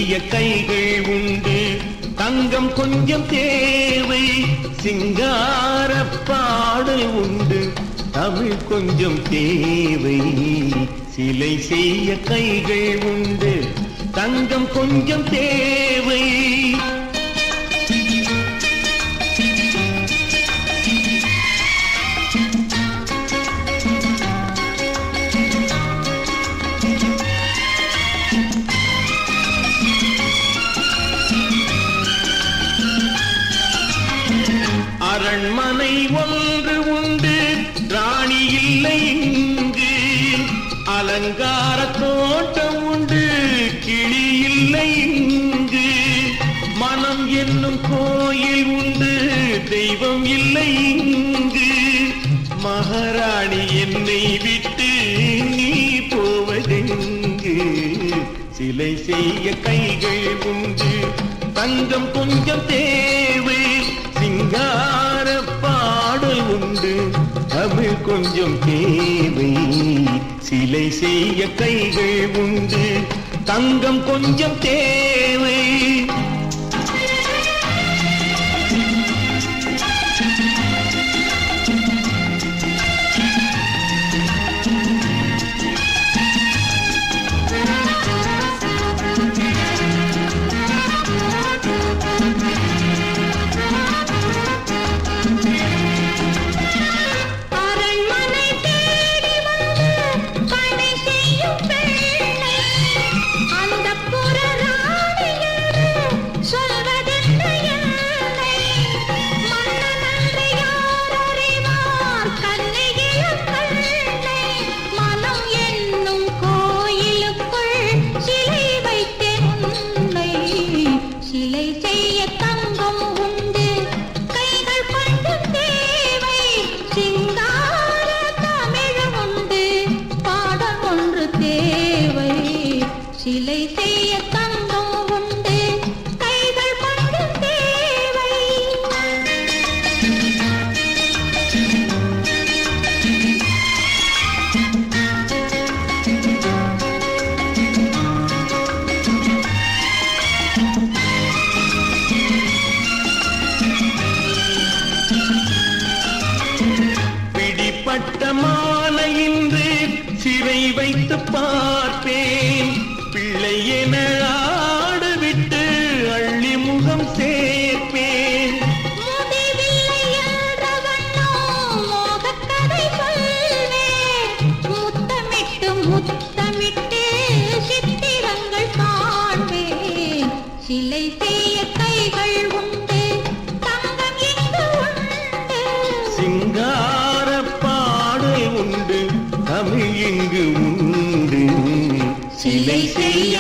செய்ய கைகள் உண்டு, தங்கம் கொஞ்சம் தேவை. சிங்கார பாடல் உண்டு, தமிழ் கொஞ்சம் தேவை. சிலை செய்ய கைகள் உண்டு, தங்கம் கொஞ்சம் தேவை. அரண்மனை ஒன்று உண்டு, ராணி இல்லை இங்கு. அலங்கார தோட்டம் உண்டு, கிளி இல்லை இங்கு. மனம் என்னும் கோயில் உண்டு, தெய்வம் இல்லை இங்கு. மகாராணி என்னை விட்டு நீ போவதெங்கு? சிலை செய்ய கைகள் உண்டு, தங்கம் கொஞ்சம் தேவை. சிங்கார பாடல் உண்டு, தமிழ் கொஞ்சம் தேவை. சிலை செய்ய கைகள் உண்டு, தங்கம் கொஞ்சம் தேவை. சிலை செய்ய தங்கம் உண்டு, கைகள் கொஞ்சம் தேவை. பிடிப்பட்ட மாலை இன்று சிறை வைத்து பார்ப்பேன். பிள்ளை என ஆடுவிட்டு அள்ளி முகம் சேர்ப்பேன். முடிவில்லை என்றவனோ மோகக்கதை சொல்வேன். முத்தமிட்டு முத்தமிட்டு சித்திரங்கள் காண்பேன். சிலை செய்ய கைகள் உண்டு, தங்கம் இங்கு உண்டு. சிங்கார பாடல் உண்டு, தமிழ் இங்கு உண்டு. சிலை செய்ய